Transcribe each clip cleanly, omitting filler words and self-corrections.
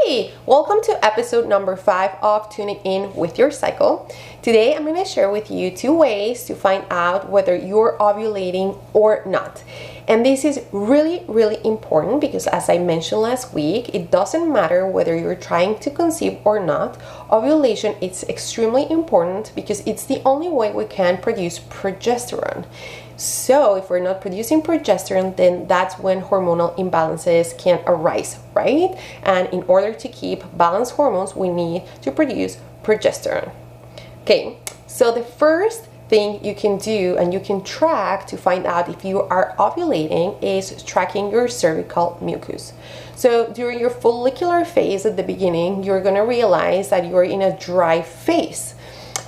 Hey, welcome to episode number 5 of Tuning In with Your Cycle. Today I'm going to share with you 2 ways to find out whether you're ovulating or not. And this is really important because, as I mentioned last week, it doesn't matter whether you're trying to conceive or not. Ovulation is extremely important because it's the only way we can produce progesterone. So if we're not producing progesterone, then that's when hormonal imbalances can arise, right? And in order to keep balanced hormones, we need to produce progesterone. Okay, so the first thing you can do and you can track to find out if you are ovulating is tracking your cervical mucus. So during your follicular phase at the beginning, you're going to realize that you're in a dry phase.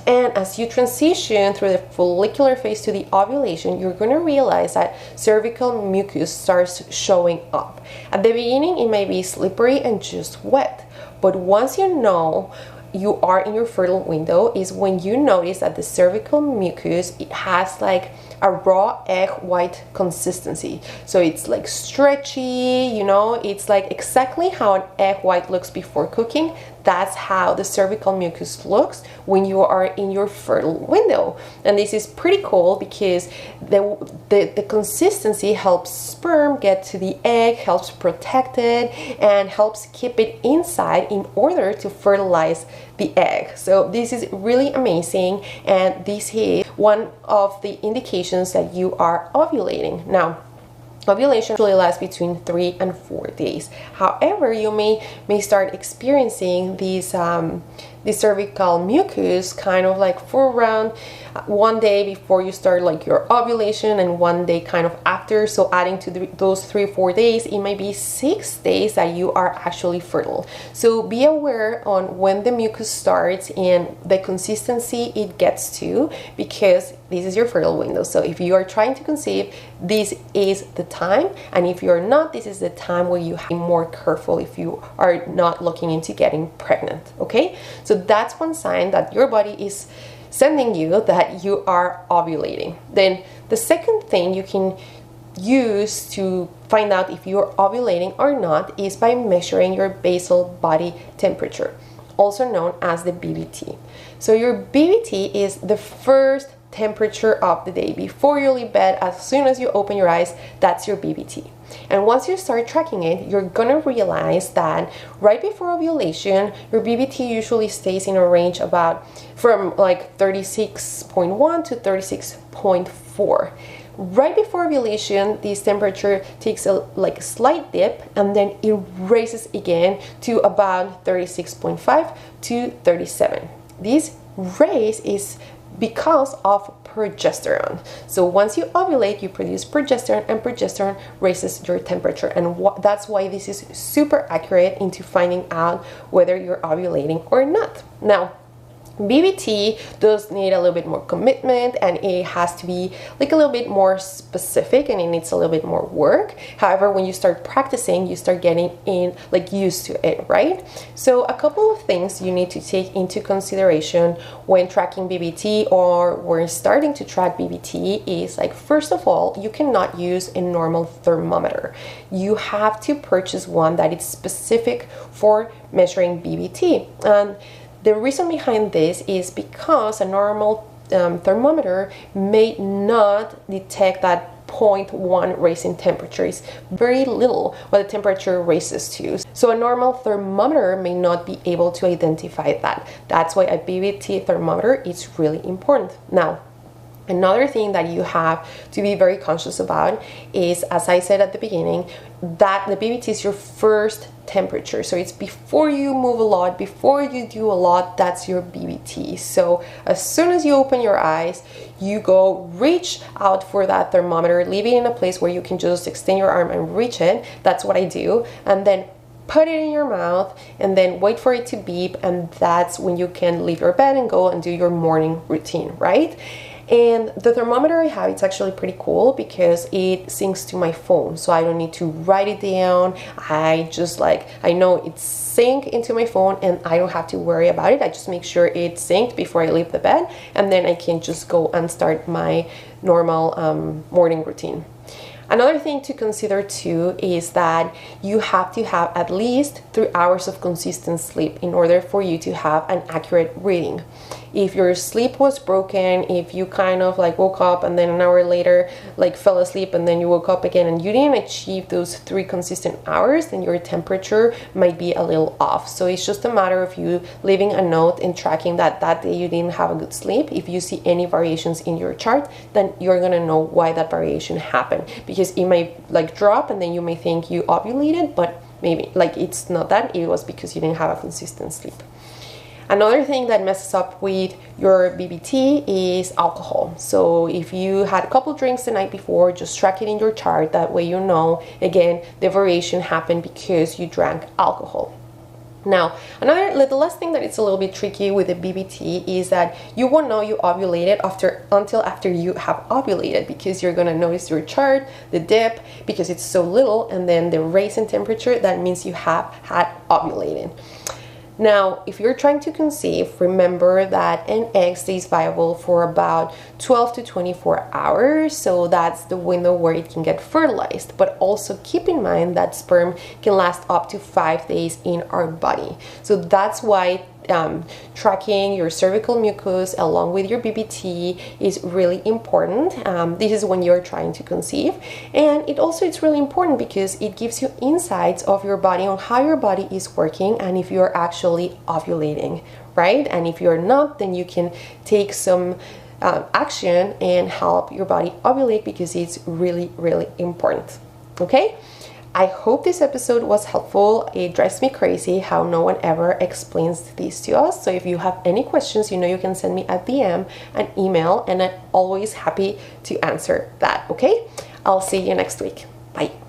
And as you transition through the follicular phase to the ovulation, you're going to realize that cervical mucus starts showing up. At the beginning, it may be slippery and just wet. But once you know you are in your fertile window is when you notice that the cervical mucus, it has like a raw egg white consistency. So it's like stretchy, it's like exactly how an egg white looks before cooking. That's how the cervical mucus looks when you are in your fertile window. And this is pretty cool because the consistency helps sperm get to the egg, helps protect it, and helps keep it inside in order to fertilize the egg. So this is really amazing, and this is one of the indications that you are ovulating. Now, ovulation usually lasts between 3 and 4 days. However, you may start experiencing these the cervical mucus kind of like for around 1 day before you start like your ovulation and 1 day kind of after. So adding to those 3-4 days, it may be 6 days that you are actually fertile. So be aware on when the mucus starts and the consistency it gets to, because this is your fertile window. So if you are trying to conceive, this is the time, and if you're not, this is the time where you have to be more careful if you are not looking into getting pregnant. Okay, so that's one sign that your body is sending you that you are ovulating. Then the second thing you can use to find out if you're ovulating or not is by measuring your basal body temperature, also known as the BBT. So your BBT is the first temperature of the day. Before you leave bed, as soon as you open your eyes, that's your BBT. And once you start tracking it, you're gonna realize that right before ovulation, your BBT usually stays in a range about from like 36.1 to 36.4. Right before ovulation, this temperature takes a slight dip, and then it raises again to about 36.5 to 37. This raise is because of progesterone. So once you ovulate, you produce progesterone, and progesterone raises your temperature, and that's why this is super accurate into finding out whether you're ovulating or not. Now, BBT does need a little bit more commitment, and it has to be like a little bit more specific, and it needs a little bit more work. However, when you start practicing, you start getting used to it, right? So a couple of things you need to take into consideration when tracking BBT or when starting to track BBT is first of all, you cannot use a normal thermometer. You have to purchase one that is specific for measuring BBT. And the reason behind this is because a normal thermometer may not detect that 0.1 raise in temperature. Is very little what the temperature raises to. So a normal thermometer may not be able to identify that. That's why a BBT thermometer is really important. Now, another thing that you have to be very conscious about is, as I said at the beginning, that the BBT is your first temperature. So it's before you move a lot, before you do a lot, that's your BBT. So as soon as you open your eyes, you go reach out for that thermometer, leave it in a place where you can just extend your arm and reach it. That's what I do. And then put it in your mouth and then wait for it to beep, and that's when you can leave your bed and go and do your morning routine, right? And the thermometer I have, it's actually pretty cool because it syncs to my phone, so I don't need to write it down. I just I know it's synced into my phone, and I don't have to worry about it. I just make sure it's synced before I leave the bed, and then I can just go and start my normal morning routine. Another thing to consider too is that you have to have at least 3 hours of consistent sleep in order for you to have an accurate reading. If your sleep was broken, if you kind of like woke up and then an hour later like fell asleep and then you woke up again and you didn't achieve those 3 consistent hours, then your temperature might be a little off. So it's just a matter of you leaving a note and tracking that day you didn't have a good sleep. If you see any variations in your chart, then you're gonna know why that variation happened, because it might like drop and then you may think you ovulated, but maybe like it's not that, it was because you didn't have a consistent sleep. Another thing that messes up with your BBT is alcohol. So if you had a couple drinks the night before, just track it in your chart. That way you know, again, the variation happened because you drank alcohol. Now, the last thing that it's a little bit tricky with the BBT is that you won't know you ovulated until after you have ovulated, because you're gonna notice your chart, the dip, because it's so little, and then the raise in temperature, that means you have had ovulated. Now, if you're trying to conceive, remember that an egg stays viable for about 12 to 24 hours, so that's the window where it can get fertilized. But also keep in mind that sperm can last up to 5 days in our body. So that's why tracking your cervical mucus along with your BBT is really important. This is when you're trying to conceive, and it's really important because it gives you insights of your body on how your body is working and if you're actually ovulating, right? And if you're not, then you can take some action and help your body ovulate, because it's really, really important. Okay? I hope this episode was helpful. It drives me crazy how no one ever explains this to us. So if you have any questions, you know you can send me a DM, an email, and I'm always happy to answer that, okay? I'll see you next week. Bye.